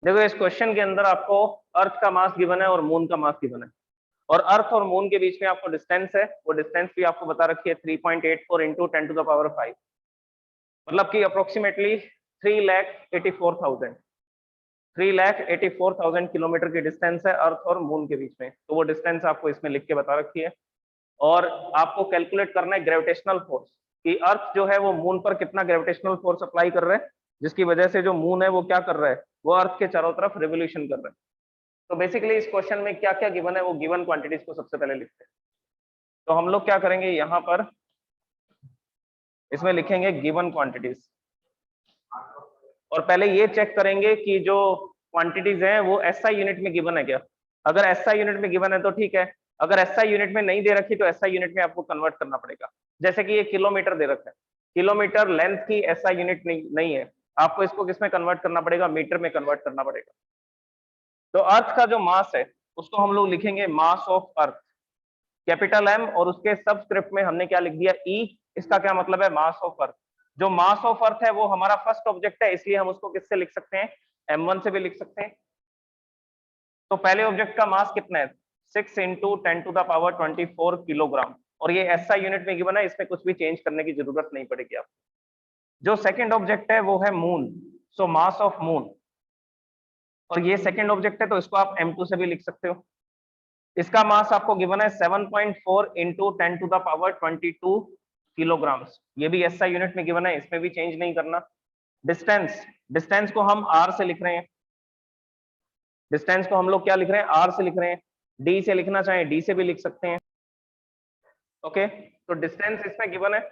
देखो इस क्वेश्चन के अंदर आपको अर्थ का मास गिवन है और मून का मास गिवन है, और अर्थ और मून के बीच में आपको डिस्टेंस है, वो डिस्टेंस भी आपको बता रखी है 3.84 इंटू 10⁵, मतलब कि अप्रोक्सीमेटली 3,84,000 किलोमीटर की डिस्टेंस है अर्थ और मून के बीच में। तो वो डिस्टेंस आपको इसमें लिख के बता रखी है, और आपको कैलकुलेट करना है ग्रेविटेशनल फोर्स कि अर्थ जो है वो मून पर कितना ग्रेविटेशनल फोर्स अप्लाई कर रहा है, जिसकी वजह से जो मून है वो क्या कर रहा है, वो अर्थ के चारों तरफ रिवोल्यूशन कर रहा है। तो बेसिकली इस क्वेश्चन में क्या क्या गिवन है, वो गिवन क्वांटिटीज को सबसे पहले लिखते हैं। तो हम लोग क्या करेंगे, यहाँ पर इसमें लिखेंगे गिवन क्वांटिटीज, और पहले ये चेक करेंगे कि जो क्वांटिटीज हैं वो एसआई यूनिट में गिवन है क्या। अगर एसआई यूनिट में गिवन है तो ठीक है, अगर एसआई यूनिट में नहीं दे रखी तो एसआई यूनिट में आपको कन्वर्ट करना पड़ेगा। जैसे कि ये किलोमीटर दे रखा है, किलोमीटर लेंथ की एसआई यूनिट नहीं है, आपको इसको किसमें कन्वर्ट करना पड़ेगा, मीटर में कन्वर्ट करना पड़ेगा। तो अर्थ का जो मास है उसको हम लोग लिखेंगे mass of earth, capital M, और उसके सबस्क्रिप्ट में हमने क्या लिख दिया, ई। इसका क्या मतलब है, मास ऑफ अर्थ। जो मास ऑफ अर्थ है वो हमारा फर्स्ट ऑब्जेक्ट है, इसलिए हम उसको किससे लिख सकते हैं, m1 से भी लिख सकते हैं। तो पहले ऑब्जेक्ट का मास कितना है, 6 इंटू 10⁻24 किलोग्राम, और ये एसआई यूनिट में गिवन है, इसमें कुछ भी चेंज करने की जरूरत नहीं पड़ेगी आपको। जो सेकंड ऑब्जेक्ट है वो है moon, so mass of moon, और ये सेकंड ऑब्जेक्ट है तो इसको आप m2 से भी लिख सकते हो। इसका मास आपको गिवन है 7.4 इंटू 10⁻22 किलोग्राम्स, ये भी एसआई यूनिट में गिवन है, इसमें भी चेंज नहीं करना। डिस्टेंस, डिस्टेंस को हम आर से लिख रहे हैं, डिस्टेंस को हम लोग क्या लिख रहे हैं, आर से लिख रहे हैं। डी से लिखना चाहें डी से भी लिख सकते हैं। ओके, तो डिस्टेंस इसमें गिवन है,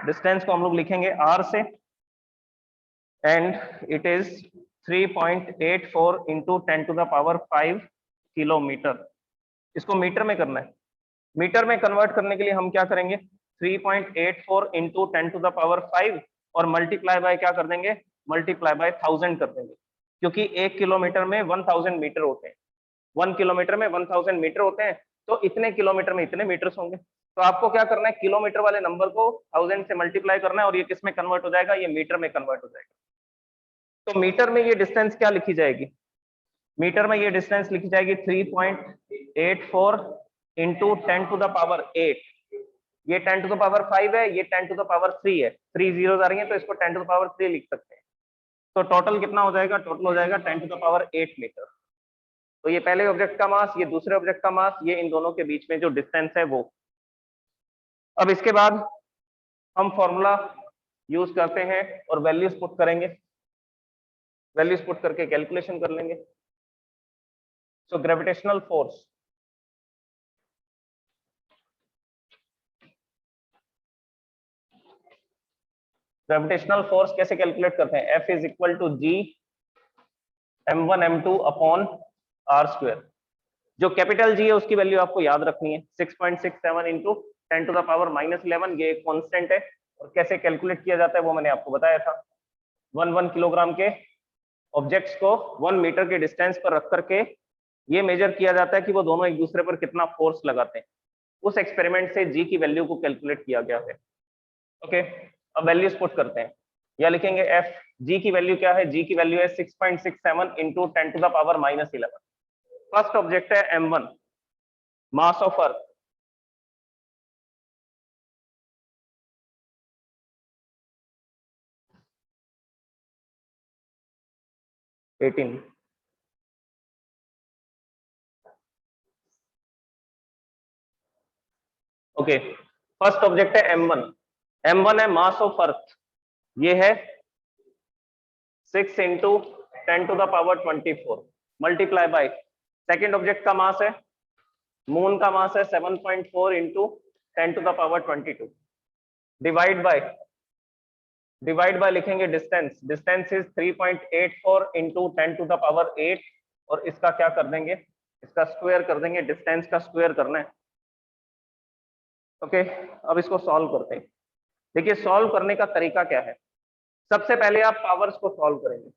डिस्टेंस को हम लोग लिखेंगे आर से, and it is 3.84 into 10⁵ kilometre. इसको मीटर में करना है, मीटर में कन्वर्ट करने के लिए हम क्या करेंगे, 3.84 इंटू 10⁵ और मल्टीप्लाई बाय क्या कर देंगे, मल्टीप्लाई बाय 1000 कर देंगे, क्योंकि 1 किलोमीटर में 1000 मीटर होते हैं, 1 किलोमीटर में 1000 मीटर होते हैं, तो इतने किलोमीटर में इतने मीटर्स होंगे। तो आपको क्या करना है, किलोमीटर वाले नंबर को 1000 से मल्टीप्लाई करना है, और ये किस में कन्वर्ट हो जाएगा, ये मीटर में कन्वर्ट हो जाएगा। तो मीटर में ये डिस्टेंस क्या लिखी जाएगी, मीटर में ये डिस्टेंस लिखी जाएगी 3.84 इंटू 10⁸, ये 10⁵ है, ये 10⁵ है, 3 जीरो आ रही है तो इसको 10⁵ लिख सकते हैं। तो टोटल कितना हो जाएगा, टोटल हो जाएगा 10⁸ मीटर। तो ये पहले ऑब्जेक्ट का मास, ये दूसरे ऑब्जेक्ट का मास, ये इन दोनों के बीच में जो डिस्टेंस है वो। अब इसके बाद हम फॉर्मूला यूज करते हैं और वैल्यूज पुट करेंगे, वैल्यूज पुट करके कैलकुलेशन कर लेंगे। So gravitational force, gravitational force कैसे कैलकुलेट करते हैं, F is equal to G m1 m2 upon r square. जो कैपिटल G है उसकी वैल्यू आपको याद रखनी है, 6.67 इंटू 10⁻⁻11, ये एक कांस्टेंट है, और कैसे कैलकुलेट किया जाता है वो मैंने आपको बताया था। 1 किलोग्राम के ऑब्जेक्ट्स को 1 मीटर के डिस्टेंस पर रख करके ये मेजर किया जाता है कि वो दोनों एक दूसरे पर कितना फोर्स लगाते हैं। उस एक्सपेरिमेंट से G की वैल्यू को कैलकुलेट किया गया है। ओके, अब वैल्यूज पुट करते हैं, या लिखेंगे F, G की वैल्यू क्या है, G की वैल्यू है 6.67 इंटू 10⁻11। फर्स्ट ऑब्जेक्ट है m1, mass of earth, okay, first object है m1, m1 है मास ऑफ अर्थ, ये है 6 into 10⁻24 multiply by second object का मास है, मून का मास है 7.4 इंटू 10⁻22 डिवाइड बाय लिखेंगे डिस्टेंस, डिस्टेंस इज 3.84 इंटू 10⁸, और इसका क्या कर देंगे, इसका स्क्वायर कर देंगे, डिस्टेंस का स्क्वायर करना है। ओके, अब इसको सॉल्व करते हैं। देखिए सॉल्व करने का तरीका क्या है, सबसे पहले आप पावर्स को सॉल्व करेंगे,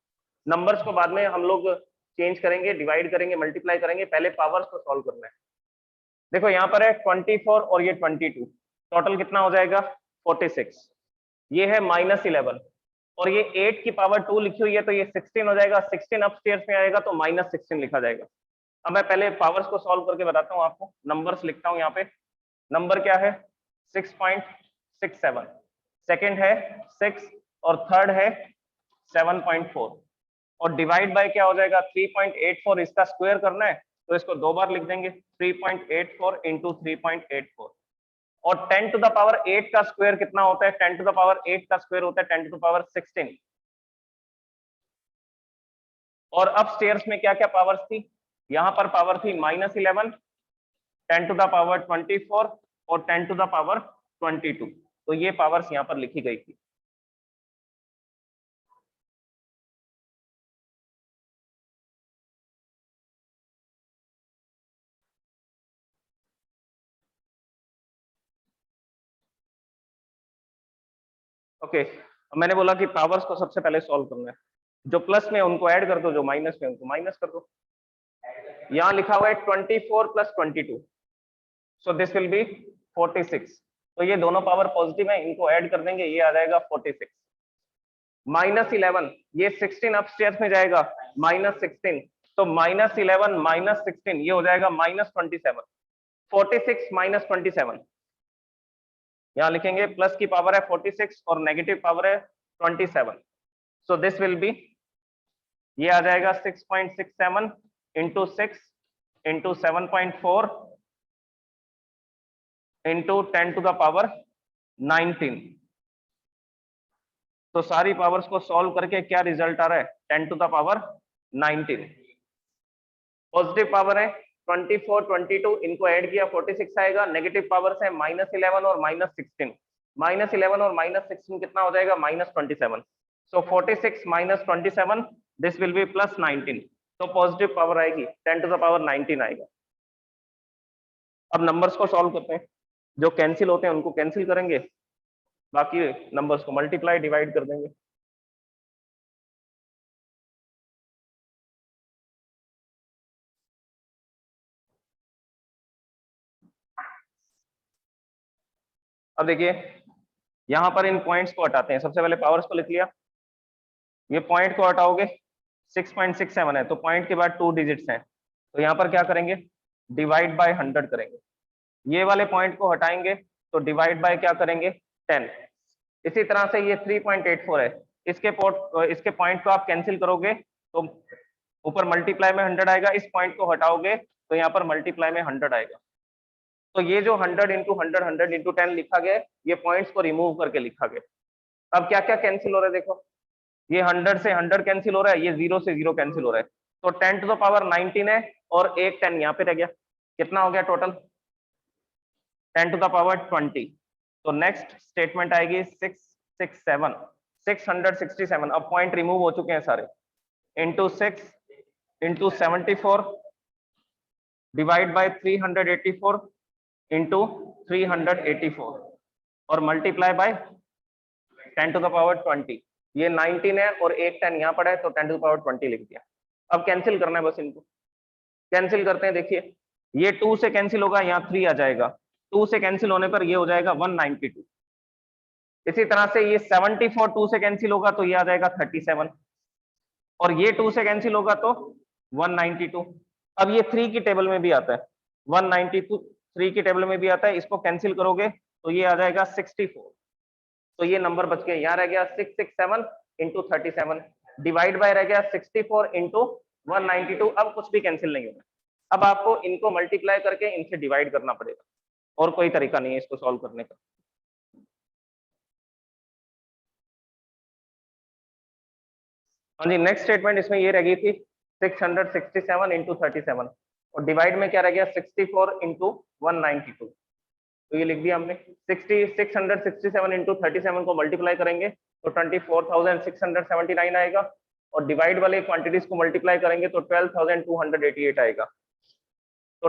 नंबर्स को बाद में हम लोग चेंज करेंगे, डिवाइड करेंगे, मल्टीप्लाई करेंगे, पहले पावर्स को सॉल्व करना है। देखो यहाँ पर है 24 और ये 22, टोटल कितना हो जाएगा 46, ये है -11, और ये 8 की पावर 2 लिखी हुई है तो ये 16 हो जाएगा, 16 अपस्टेयर्स में आएगा तो -16 लिखा जाएगा। अब मैं पहले पावर्स को सॉल्व करके बताता हूँ आपको, नंबर्स लिखता हूँ यहाँ पे। नंबर क्या है 6.67, सेकंड है 6 और थर्ड है 7.4 और डिवाइड बाय क्या हो जाएगा 3.84, इसका स्क्वायर करना है तो इसको 2 बार लिख देंगे, 3.84 इंटू 3.84 और 10 टू द पावर 8 का स्क्वायर कितना होता है, 10 टू द पावर 8 का स्क्वायर होता है 10 टू द पावर 16। और अपस्टेयर्स में क्या क्या पावर्स थी, यहां पर पावर थी -11, 10 टू द पावर 24 और 10 टू द पावर 22, तो ये पावर्स यहां पर लिखी गई थी। ओके मैंने बोला कि पावर्स को सबसे पहले सॉल्व करना है, जो प्लस में उनको ऐड कर दो, जो माइनस में उनको माइनस कर दो। यहाँ लिखा हुआ है 24 plus 22, so this will be 46, तो ये दोनों पावर पॉजिटिव है, इनको ऐड कर देंगे, ये आ जाएगा 46। -11, ये 16 अपस्टेयर्स में जाएगा, -16, तो -11 -16 ये हो जाएगा -27, 46 -27, यहाँ लिखेंगे प्लस की पावर है 46 और नेगेटिव पावर है 27, सो दिस विल बी, ये आ जाएगा 6.67 into 6 into 7.4 into 10 to the power 19। तो सारी पावर्स को सॉल्व करके क्या रिजल्ट आ रहा है 10 to the power 19। Positive power है 24 22, इनको ऐड किया 46 आएगा, नेगेटिव पावर्स है -11 और -16, -11 और -16 कितना हो जाएगा -27, सो 46 -27 दिस विल बी +19, तो पॉजिटिव पावर आएगी 10 टू द पावर 19 आएगा। अब नंबर्स को सॉल्व करते हैं, जो कैंसिल होते हैं उनको कैंसिल करेंगे, बाकी नंबर्स को मल्टीप्लाई डिवाइड कर देंगे। अब देखिए यहां पर इन पॉइंट्स को हटाते हैं, सबसे पहले पावर्स को लिख लिया, ये पॉइंट को हटाओगे 6.67 है तो पॉइंट के बाद 2 डिजिट्स हैं, तो यहाँ पर क्या करेंगे डिवाइड बाय 100 करेंगे, ये वाले पॉइंट को हटाएंगे तो डिवाइड बाय क्या करेंगे 10। इसी तरह से ये 3.84 है, इसके पॉइंट को आप कैंसिल करोगे तो ऊपर मल्टीप्लाई में 100 आएगा, इस पॉइंट को हटाओगे तो यहाँ पर मल्टीप्लाई में 100 आएगा, तो ये जो 100 इंटू 100 100 इंटू 10 लिखा गया ये पॉइंट्स को रिमूव करके लिखा गया। अब क्या क्या कैंसिल हो रहा है देखो, ये 100 से 100 कैंसिल हो रहा है, ये 0 से 0 कैंसिल हो रहा है, तो 10 टू द पावर 19 है और एक 10 यहाँ पे रह गया, कितना हो गया टोटल 10 टू द पावर 20। तो नेक्स्ट स्टेटमेंट आएगी 667 667, अब पॉइंट रिमूव हो चुके हैं सारे, into 6 into 74 divide by 384 into 384 और multiply by 10 to the power 20, ये 19 है और एक 10 यहाँ पड़ा है तो 10 टू द पावर 20 लिख दिया। अब कैंसिल करना है बस, इनको कैंसिल करते हैं, देखिए ये 2 से कैंसिल होगा, यहाँ 3 आ जाएगा, 2 से कैंसिल होने पर ये हो जाएगा 192। इसी तरह से ये 74 2 से कैंसिल होगा तो ये आ जाएगा 37 और ये 2 से कैंसिल होगा तो 192। अब ये 3 की टेबल में भी आता है, 192 3 की टेबल में भी आता है, इसको कैंसिल करोगे तो ये आ जाएगा 64, तो ये नंबर बच गया, यहाँ रह गया 667 इंटू 37 डिवाइड बाय रह गया 64 इंटू 192। अब कुछ भी कैंसिल नहीं होगा, अब आपको इनको मल्टीप्लाई करके इनसे डिवाइड करना पड़ेगा, और कोई तरीका नहीं है इसको सॉल्व करने का। हाँ जी, नेक्स्ट स्टेटमेंट इसमें ये रह गई थी 667 इंटू 37 और डिवाइड में क्या रह गया 64 इंटू 192, तो ये लिख दिया हमने। 667 इंटू 37 को मल्टीप्लाई करेंगे तो 24,679 आएगा और डिवाइड वाले क्वांटिटीज को मल्टीप्लाई करेंगे तो 12,288 आएगा। तो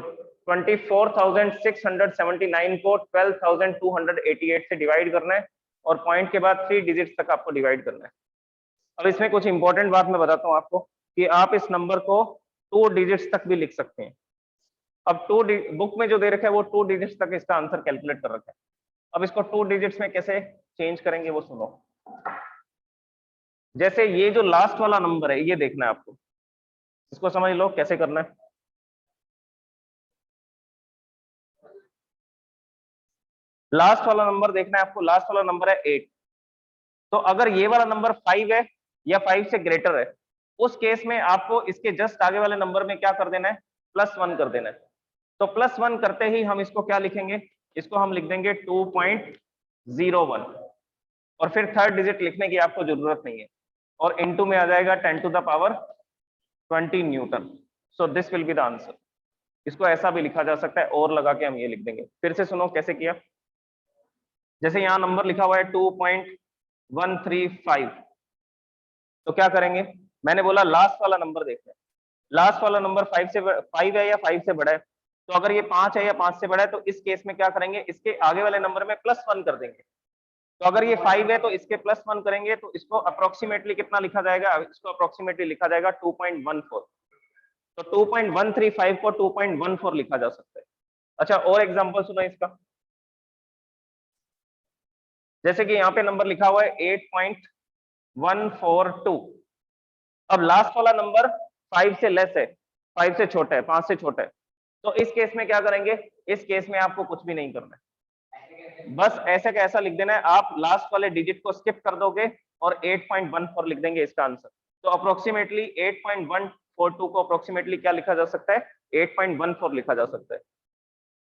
24,679 को 12,288 से डिवाइड करना है और पॉइंट के बाद 3 डिजिट्स तक आपको डिवाइड करना है। अब इसमें कुछ इंपॉर्टेंट बात मैं बताता हूँ आपको कि आप इस नंबर को 2 डिजिट्स तक भी लिख सकते हैं। अब बुक में जो दे रखा है वो 2 डिजिट्स तक इसका आंसर कैलकुलेट कर रखा है। अब इसको 2 डिजिट्स में कैसे चेंज करेंगे वो सुनो। जैसे ये जो लास्ट वाला नंबर है ये देखना है आपको, इसको समझ लो कैसे करना है। लास्ट वाला नंबर देखना है आपको, लास्ट वाला नंबर है 8। तो अगर ये वाला नंबर 5 है या 5 से ग्रेटर है, उस केस में आपको इसके जस्ट आगे वाले नंबर में क्या कर देना है, +1 कर देना है। तो +1 करते ही हम इसको क्या लिखेंगे, इसको हम लिख देंगे 2.01, और फिर थर्ड डिजिट लिखने की आपको जरूरत नहीं है, और इनटू में आ जाएगा 10⁻20 Newton. So this will be the answer. इसको ऐसा भी लिखा जा सकता है, और लगा के हम ये लिख देंगे। फिर से सुनो कैसे किया। जैसे यहाँ नंबर लिखा हुआ है 2.135, तो क्या करेंगे, मैंने बोला लास्ट वाला नंबर देखना है। लास्ट वाला नंबर 5 है या 5 से बड़ा है, तो अगर ये 5 है या 5 से बड़ा है तो इस केस में क्या करेंगे, इसके आगे वाले नंबर में +1 कर देंगे। तो अगर ये 5 है तो इसके +1 करेंगे, तो इसको अप्रोक्सीमेटली कितना लिखा जाएगा, इसको अप्रोक्सीमेटली लिखा जाएगा 2.14। तो 2.135 को 2.14 लिखा जा सकता है। अच्छा, और एग्जांपल सुनो इसका। जैसे कि यहाँ पे नंबर लिखा हुआ है 8.142। अब लास्ट वाला नंबर 5 से लेस है, 5 से छोटा है, 5 से छोटा है, तो इस केस में क्या करेंगे, इस केस में आपको कुछ भी नहीं करना है, बस ऐसे का ऐसा लिख देना है। आप लास्ट वाले डिजिट को स्किप कर दोगे और 8.14 लिख देंगे इसका आंसर। तो अप्रोक्सीमेटली 8.142 को अप्रोक्सीमेटली क्या लिखा जा सकता है, 8.14 लिखा जा सकता है।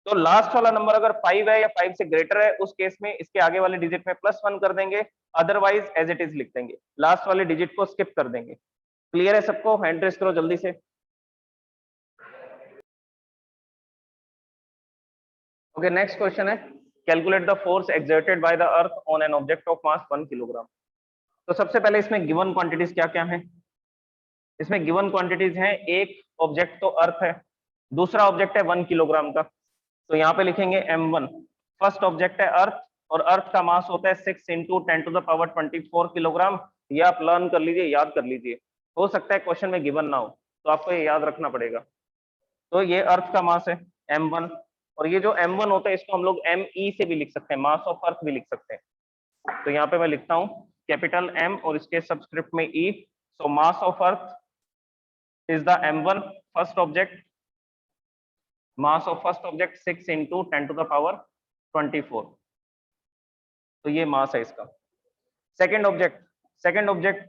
तो लास्ट वाला नंबर अगर 5 है या 5 से ग्रेटर है, उस केस में इसके आगे वाले डिजिट में +1 कर देंगे, अदरवाइज एज इट इज लिख देंगे, लास्ट वाले डिजिट को स्किप कर देंगे। क्लियर है सबको, हैंड रेस करो जल्दी से। ओके, नेक्स्ट क्वेश्चन है, calculate the force exerted by the earth on an object of mass 1 kilogram. तो सबसे पहले इसमें गिवन क्वांटिटीज क्या क्या है। इसमें गिवन क्वांटिटीज हैं, एक ऑब्जेक्ट तो अर्थ है, दूसरा ऑब्जेक्ट है 1 किलोग्राम का, तो यहाँ पे लिखेंगे m1। फर्स्ट ऑब्जेक्ट है अर्थ, और अर्थ का मास होता है 6 × 10⁻24 किलोग्राम। ये आप लर्न कर लीजिए, याद कर लीजिए, हो सकता है क्वेश्चन में गिवन ना हो, तो आपको ये याद रखना पड़ेगा। तो ये अर्थ का मास है m1, और ये जो m1 होता है इसको हम लोग me से भी लिख सकते हैं, मास ऑफ अर्थ भी लिख सकते हैं। तो यहाँ पे मैं लिखता हूँ कैपिटल M और इसके सबस्क्रिप्ट में E। So mass of earth is the m1 first object, mass of first object 6 × 10⁻24। तो ये मास है इसका। सेकंड ऑब्जेक्ट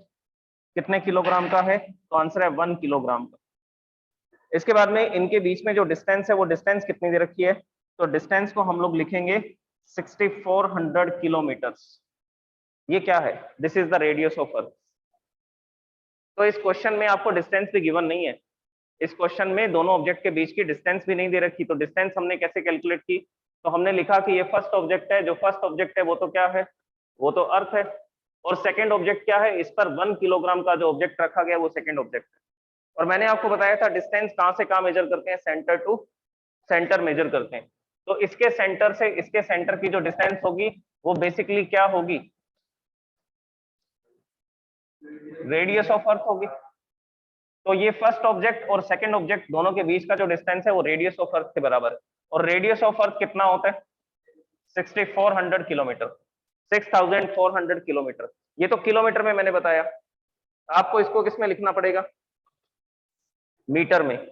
कितने किलोग्राम का है, तो आंसर है 1 किलोग्राम का। इसके बाद में इनके बीच में जो डिस्टेंस है, वो डिस्टेंस कितनी दे रखी है, तो डिस्टेंस को हम लोग लिखेंगे 6400 किलोमीटर्स। ये क्या है, this is the radius of earth. तो इस क्वेश्चन में आपको डिस्टेंस भी गिवन नहीं है, इस क्वेश्चन में दोनों ऑब्जेक्ट के बीच की डिस्टेंस भी नहीं दे रखी। तो डिस्टेंस हमने कैसे कैलकुलेट की, तो हमने लिखा कि ये फर्स्ट ऑब्जेक्ट है, जो फर्स्ट ऑब्जेक्ट है वो तो क्या है, वो तो अर्थ है, और सेकंड ऑब्जेक्ट क्या है, इस पर 1 किलोग्राम का जो ऑब्जेक्ट रखा गया वो सेकंड ऑब्जेक्ट है। और मैंने आपको बताया था डिस्टेंस कहां से कहां मेजर करते हैं, सेंटर टू सेंटर मेजर करते हैं। तो इसके सेंटर से इसके सेंटर की जो डिस्टेंस होगी वो बेसिकली क्या होगी, रेडियस ऑफ अर्थ होगी। तो ये फर्स्ट ऑब्जेक्ट और सेकंड ऑब्जेक्ट दोनों के बीच का जो डिस्टेंस है वो रेडियस ऑफ अर्थ के बराबर है। और रेडियस ऑफ अर्थ कितना होता है, 6400 किलोमीटर, 6400 किलोमीटर। ये तो किलोमीटर में मैंने बताया, आपको इसको किस में लिखना पड़ेगा, मीटर में।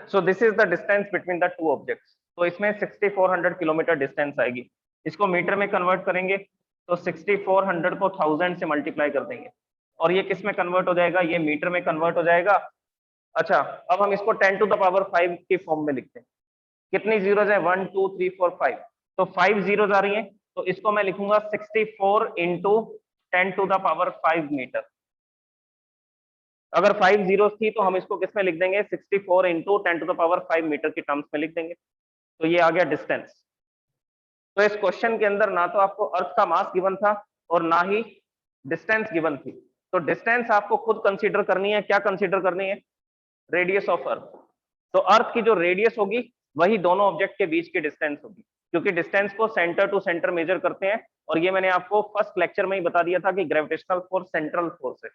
So this is the distance between the two objects. तो इसमें 6400 किलोमीटर डिस्टेंस आएगी। इसको मीटर में कन्वर्ट करेंगे तो 6400 को 1000 से मल्टीप्लाई कर देंगे, और ये किस में कन्वर्ट हो जाएगा, ये मीटर में कन्वर्ट हो जाएगा। अच्छा, अब हम इसको 10⁻5 की फॉर्म में लिखते हैं। कितनी जीरोज है, 1 2 3 4 5, तो 5 जीरोज आ रही हैं, तो इसको मैं लिखूंगा 64 × 10⁻5 मीटर। अगर 5 जीरोज थी तो हम इसको किस में लिख देंगे, 64 × 10⁻5 मीटर की टर्म्स में लिख देंगे। तो ये आ गया डिस्टेंस। तो इस क्वेश्चन के अंदर ना तो आपको अर्थ का मास गिवन था और ना ही डिस्टेंस गिवन थी। तो डिस्टेंस आपको खुद कंसीडर करनी है, क्या कंसीडर करनी है, रेडियस ऑफ अर्थ। तो अर्थ की जो रेडियस होगी वही दोनों ऑब्जेक्ट के बीच की डिस्टेंस होगी, क्योंकि डिस्टेंस को सेंटर टू सेंटर मेजर करते हैं। और ये मैंने आपको फर्स्ट लेक्चर में ही बता दिया था कि ग्रेविटेशनल फोर्स सेंट्रल फोर्स है।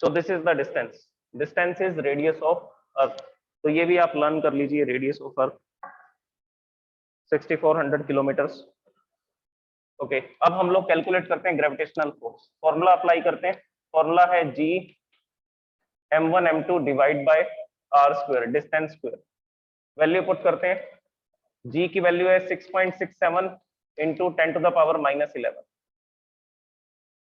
So this is the distance is radius of earth. तो ये भी आप लर्न कर लीजिए, radius of earth 6400 kilometres. Okay अब हम लोग कैलकुलेट करते हैं ग्रेविटेशनल फोर्स, फॉर्मूला अप्लाई करते हैं। फॉर्मूला है G m1 m2 divide by r square, distance square. Value put करते हैं, G की वैल्यू है 6.67 into 10 to the power -11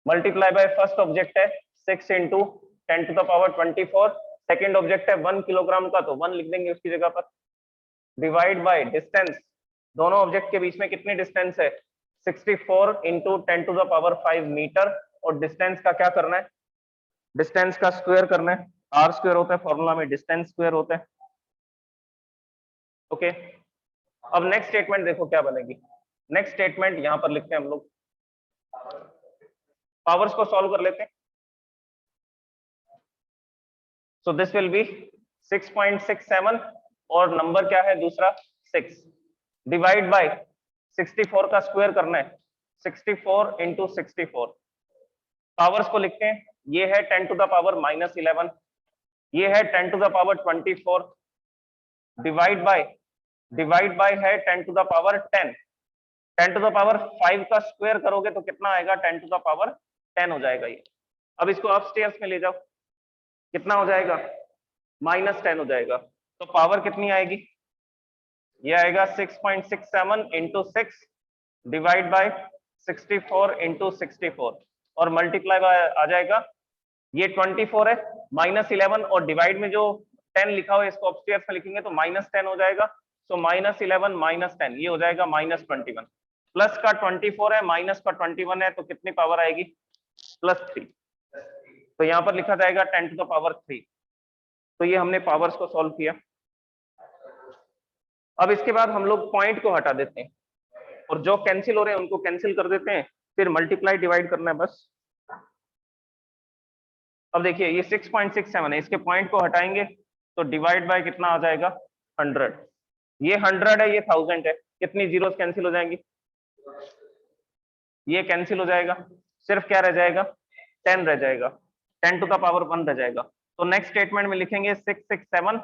multiply by first object है 6 into 10 to the power 24, second object है 1 kilogram का तो 1 लिख देंगे उसकी जगह पर, डिवाइड बाय डिस्टेंस, दोनों ऑब्जेक्ट के बीच में कितनी डिस्टेंस है 64 into 10 to the power 5 metre, और डिस्टेंस का क्या करना है, डिस्टेंस का स्क्वायर करना है, आर स्क्वायर होता है फॉर्मूला में, डिस्टेंस स्क्वायर होता है। ओके अब नेक्स्ट स्टेटमेंट देखो क्या बनेगी। नेक्स्ट स्टेटमेंट यहां पर लिखते हैं हम लोग, पावर्स को सॉल्व कर लेते हैं। सो दिस विल बी 6.67 और नंबर क्या है दूसरा 6, डिवाइड बाय 64 का स्क्वायर करना है, 64 इंटू 64। पावर्स को लिखते हैं, ये है 10 टू द पावर -11, ये है 10 to the power 24, divide by है 10 to the power 10, 10 to the power 5 का स्क्वायर करोगे तो कितना आएगा 10 टू द पावर 10 हो जाएगा ये। अब इसको अपस्टेयर्स में ले जाओ, कितना हो जाएगा -10 हो जाएगा, तो पावर कितनी आएगी, ये आएगा 6.67 इंटू 6 डिवाइड बाय 64 इंटू 64 और मल्टीप्लाई बाय आ जाएगा, ये 24 है -11 और डिवाइड में जो 10 लिखा हुआ है इसको अपस्टेयर्स में लिखेंगे तो -10 हो जाएगा। सो -11 -10 ये हो जाएगा -21, प्लस का 24 है माइनस का 21 है तो कितनी पावर आएगी +3, तो यहाँ पर लिखा जाएगा 10 टू द पावर 3। तो ये हमने पावर्स को सॉल्व किया। अब इसके बाद हम लोग पॉइंट को हटा देते हैं और जो कैंसिल हो रहे हैं उनको कैंसिल कर देते हैं, फिर मल्टीप्लाई डिवाइड करना है बस। अब देखिए ये 6.67 है, इसके पॉइंट को हटाएंगे तो डिवाइड बाय कितना आ जाएगा 100, ये 100 है ये 1000 है, कितनी जीरोस कैंसिल हो जाएंगी, ये कैंसिल हो जाएगा, सिर्फ क्या रह जाएगा 10 रह जाएगा, 10 टू द पावर 1 रह जाएगा। तो नेक्स्ट स्टेटमेंट में लिखेंगे 667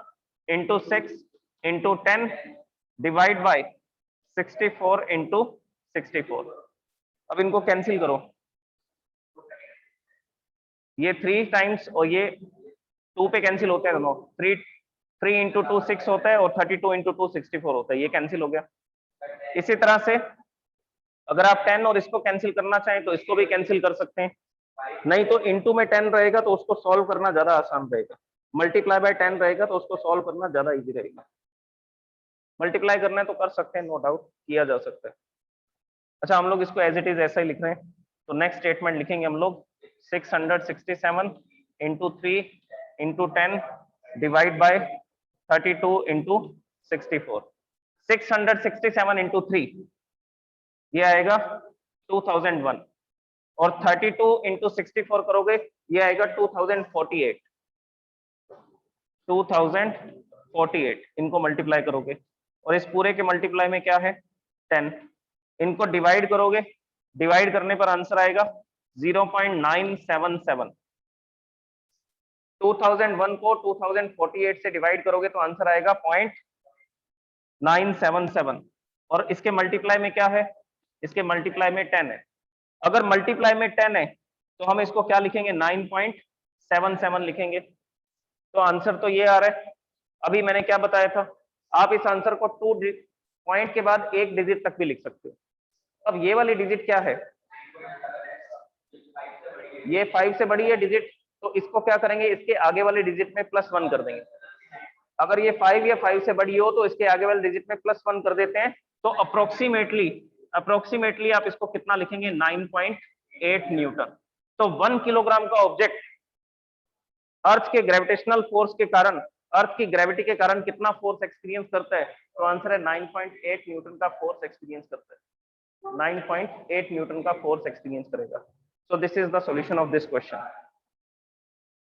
into 6 into 10 divide by 64 into 64। अब इनको कैंसिल करो, ये 3 टाइम्स और ये 2 पे कैंसिल होते हैं दोनों, 3 इंटू 2 6 होता है और 32 इंटू 2 64 होता है, ये कैंसिल हो गया। इसी तरह से अगर आप 10 और इसको कैंसिल करना चाहें तो इसको भी कैंसिल कर सकते हैं, नहीं तो इंटू में 10 रहेगा तो उसको सॉल्व करना ज्यादा आसान रहेगा, मल्टीप्लाई बाय 10 रहेगा तो उसको सॉल्व करना ज्यादा इजी रहेगा। मल्टीप्लाई करना है तो कर सकते हैं, नो डाउट किया जा सकता है। अच्छा हम लोग इसको एज इट इज ऐसा ही लिख रहे हैं, तो नेक्स्ट स्टेटमेंट लिखेंगे हम लोग 667 into 3 into 10 divide by 32 into 64। 667 into 3 ये आएगा 2001 और 32 इंटू 64 करोगे ये आएगा 2048। इनको मल्टीप्लाई करोगे और इस पूरे के मल्टीप्लाई में क्या है 10, इनको डिवाइड करोगे, डिवाइड करने पर आंसर आएगा 0.977। 2001 को 2048 से डिवाइड करोगे तो आंसर आएगा 0.977 और इसके मल्टीप्लाई में क्या है, इसके मल्टीप्लाई में 10 है। अगर मल्टीप्लाई में 10 है तो हम इसको क्या लिखेंगे 9.77 लिखेंगे, तो आंसर तो ये आ रहा है। अभी मैंने क्या बताया था, आप इस आंसर को 2 पॉइंट के बाद 1 डिजिट तक भी लिख सकते हो। अब ये वाली डिजिट क्या है, ये 5 से बड़ी है डिजिट, तो इसको क्या करेंगे इसके आगे वाले डिजिट में +1 कर देंगे। अगर ये 5 या 5 से बड़ी हो तो इसके आगे वाले डिजिट में +1 कर देते हैं, तो अप्रोक्सीमेटली आप इसको कितना लिखेंगे 9.8 न्यूटन। तो 1 किलोग्राम का ऑब्जेक्ट अर्थ के ग्रेविटेशनल फोर्स के कारण, अर्थ की ग्रेविटी के कारण कितना फोर्स एक्सपीरियंस करता है, तो आंसर है 9.8 न्यूटन का फोर्स एक्सपीरियंस करता है, 9.8 न्यूटन का फोर्स एक्सपीरियंस करेगा। So this is the solution of this question.